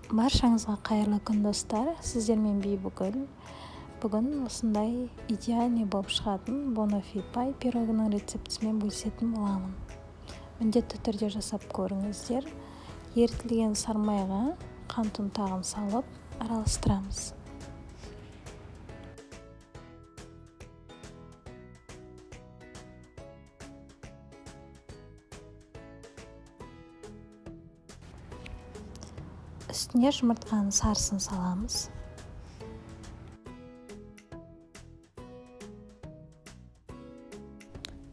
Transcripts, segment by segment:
Баршаңызға қайырлы күн достар, сіздермен бейбігүл. Бүгін осындай идеальный болып шығатын бонофи пай пирогының рецептісімен бөлісетін боламын. Міндетті түрде жасап көріңіздер. Ерітілген сармайға қант ұнтағын салып араластырамыз. Үстіне жұмыртқаның сарысын саламыз.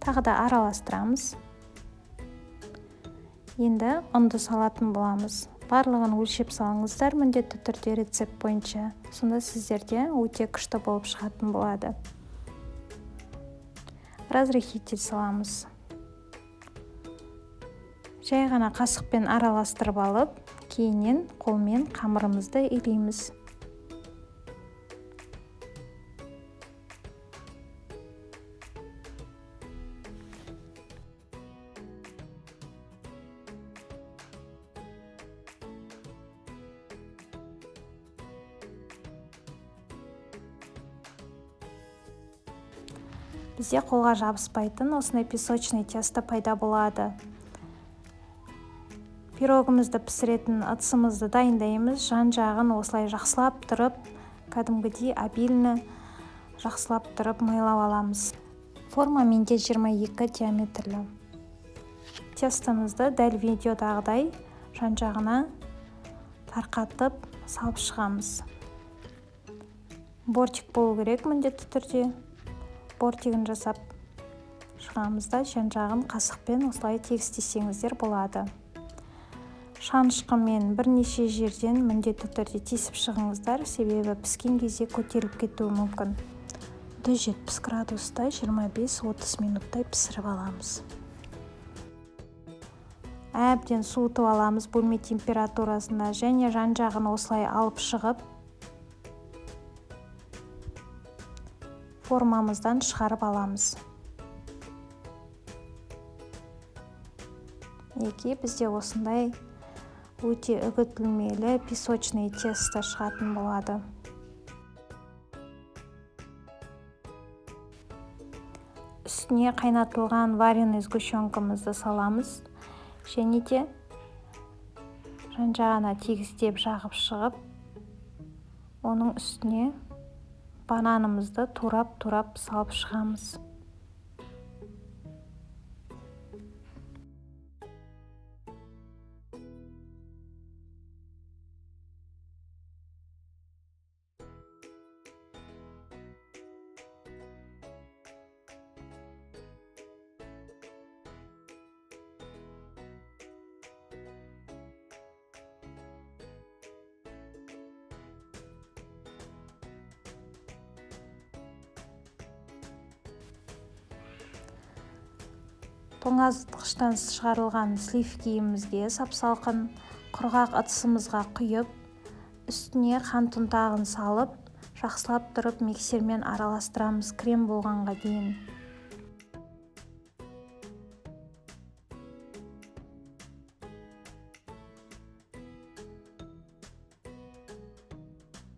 Тағы да араластырамыз. Енді ұнды салатын боламыз. Барлығын өлшеп салыңыздар міндетті түрде рецепт бойынша. Сонда сіздерде өте күшті болып шығатын болады. Разрыхитель саламыз. Жай ғана қасықпен араластырып алып, кейіннен қолмен қамырымызды илейміз. Бізде қолға жабыспайтын осындай песочный тесто пайда болады. Пирогымызды пісіретін ыдысымызды дайындаймыз. Жан-жағын осылай жақсылап тұрып, кәдімгідей обильно жақсылап тұрып майлап аламыз. Форма менде 22 диаметрлі. Тестомызды дәл видеодағыдай жан-жағына тарқатып салып шығамыз. Бортик болу керек міндетті түрде. Бортигін жасап шығамыз да жан-жағын қасықпен осылай тегістесеңіздер болады. Шанышқымен бірнеше жерден міндетті түрде тесіп шығыңыздар, себебі піскен кезде көтеріліп кетуі мүмкін. 170 градуста 25-30 минуттай пісіріп аламыз. Әбден суытып аламыз бөлме температурасында және жан-жағын осылай алып шығып, формамыздан шығарып аламыз. Еке бізде осындай өте үгітілмелі песочный тесто шығатын болады. Үстіне қайнатылған вареный сгущенкамызды саламыз. Және де жан-жағына тегістеп жағып шығып, оның үстіне бананымызды турап-турап салып шығамыз. Тоңазытқыштан шығарылған сливкиімізге сап-салқын құрғақ ыдысымызға құйып, үстіне қант ұнтағын салып, жақсылап тұрып миксермен араластырамыз крем болғанға дейін.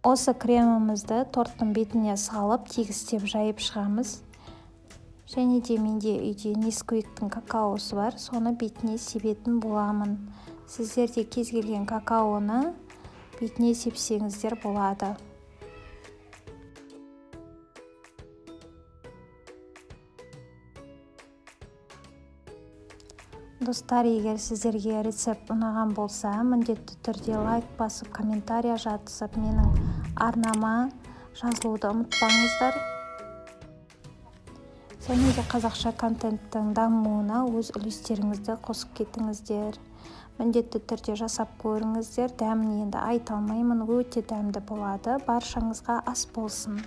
Осы кремімізді торттың бетіне салып, тегістеп жайып шығамыз. Және де менде үйде Несквиктің какаосы бар, соны бетіне себетін боламын. Сіздерде кез келген какаоны бетіне сепсеңіздер болады. Достар, егер сіздерге рецепт ұнаған болса, міндетті түрде лайк басып, комментария жазып, менің арнама жазылуды ұмытпаңыздар. Және де қазақша контенттің дамуына өз үлестеріңізді қосып кетіңіздер. Міндетті түрде жасап көріңіздер. Дәмін енді айта алмаймын, өте дәмді болады. Баршаңызға ас болсын.